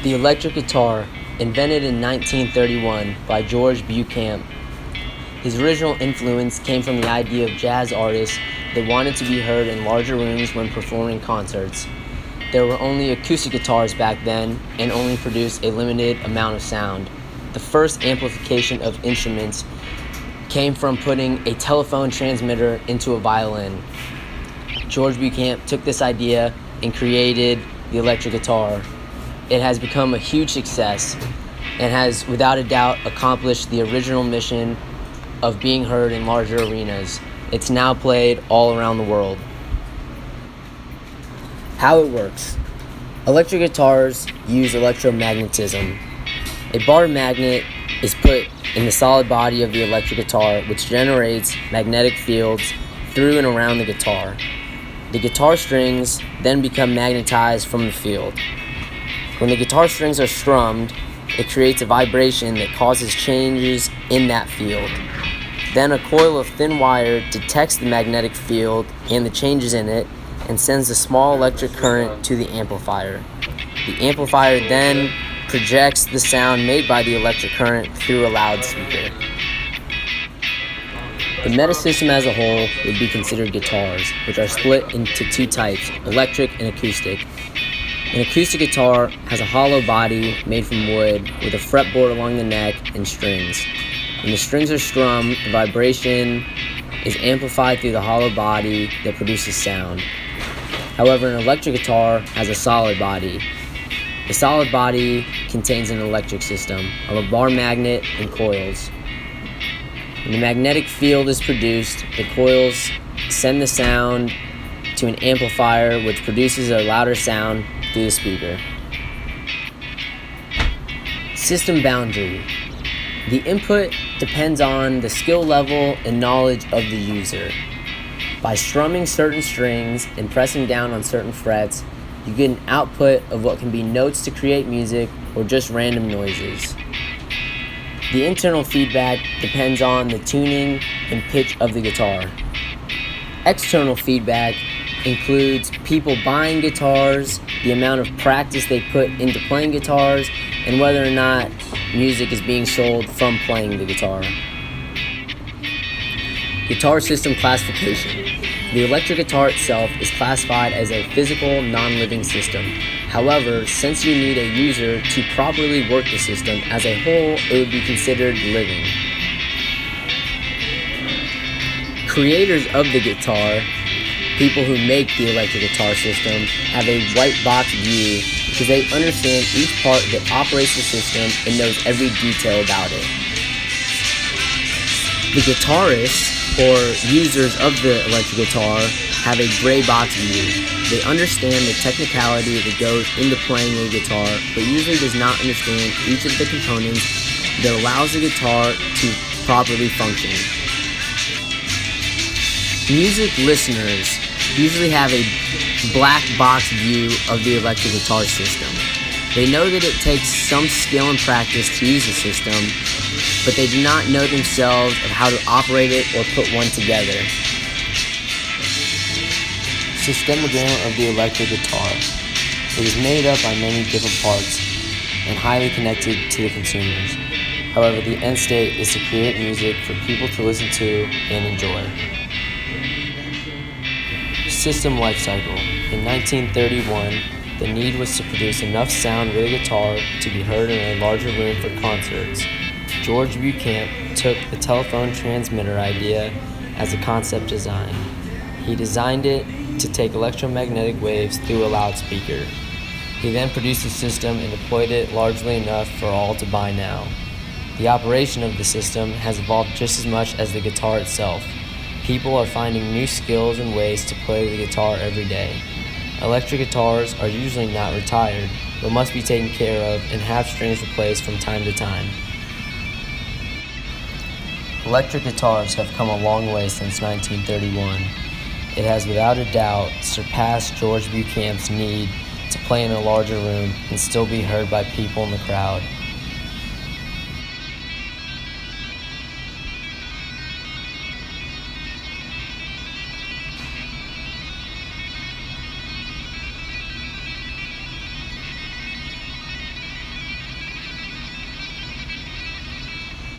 The electric guitar, invented in 1931 by George Buchamp. His original influence came from the idea of jazz artists that wanted to be heard in larger rooms when performing concerts. There were only acoustic guitars back then and only produced a limited amount of sound. The first amplification of instruments came from putting a telephone transmitter into a violin. George Buchamp took this idea and created the electric guitar. It has become a huge success and has without a doubt accomplished the original mission of being heard in larger arenas. It's now played all around the world. How it works. Electric guitars use electromagnetism. A bar magnet is put in the solid body of the electric guitar, which generates magnetic fields through and around the guitar. The guitar strings then become magnetized from the field. When the guitar strings are strummed, it creates a vibration that causes changes in that field. Then a coil of thin wire detects the magnetic field and the changes in it and sends a small electric current to the amplifier. The amplifier then projects the sound made by the electric current through a loudspeaker. The meta system as a whole would be considered guitars, which are split into two types, electric and acoustic. An acoustic guitar has a hollow body made from wood with a fretboard along the neck and strings. When the strings are strummed, the vibration is amplified through the hollow body that produces sound. However, an electric guitar has a solid body. The solid body contains an electric system of a bar magnet and coils. When the magnetic field is produced, the coils send the sound to an amplifier which produces a louder sound through the speaker. System boundary. The input depends on the skill level and knowledge of the user. By strumming certain strings and pressing down on certain frets, you get an output of what can be notes to create music or just random noises. The internal feedback depends on the tuning and pitch of the guitar. External feedback includes people buying guitars, the amount of practice they put into playing guitars, and whether or not music is being sold from playing the guitar. Guitar system classification. The electric guitar itself is classified as a physical, non-living system. However, since you need a user to properly work the system as a whole, it would be considered living. Creators of the guitar, people who make the electric guitar system, have a white box view because they understand each part that operates the system and knows every detail about it. The guitarists, or users of the electric guitar, have a gray box view. They understand the technicality that goes into playing a guitar, but usually does not understand each of the components that allows the guitar to properly function. Music listeners usually have a black box view of the electric guitar system. They know that it takes some skill and practice to use the system, but they do not know themselves of how to operate it or put one together. Systemogram of the electric guitar. It is made up by many different parts and highly connected to the consumers. However, the end state is to create music for people to listen to and enjoy. System life cycle. In 1931, the need was to produce enough sound with a guitar to be heard in a larger room for concerts. George Buchamp took the telephone transmitter idea as a concept design. He designed it to take electromagnetic waves through a loudspeaker. He then produced a system and deployed it largely enough for all to buy now. The operation of the system has evolved just as much as the guitar itself. People are finding new skills and ways to play the guitar every day. Electric guitars are usually not retired, but must be taken care of and have strings replaced from time to time. Electric guitars have come a long way since 1931. It has without a doubt surpassed George Buchamp's need to play in a larger room and still be heard by people in the crowd.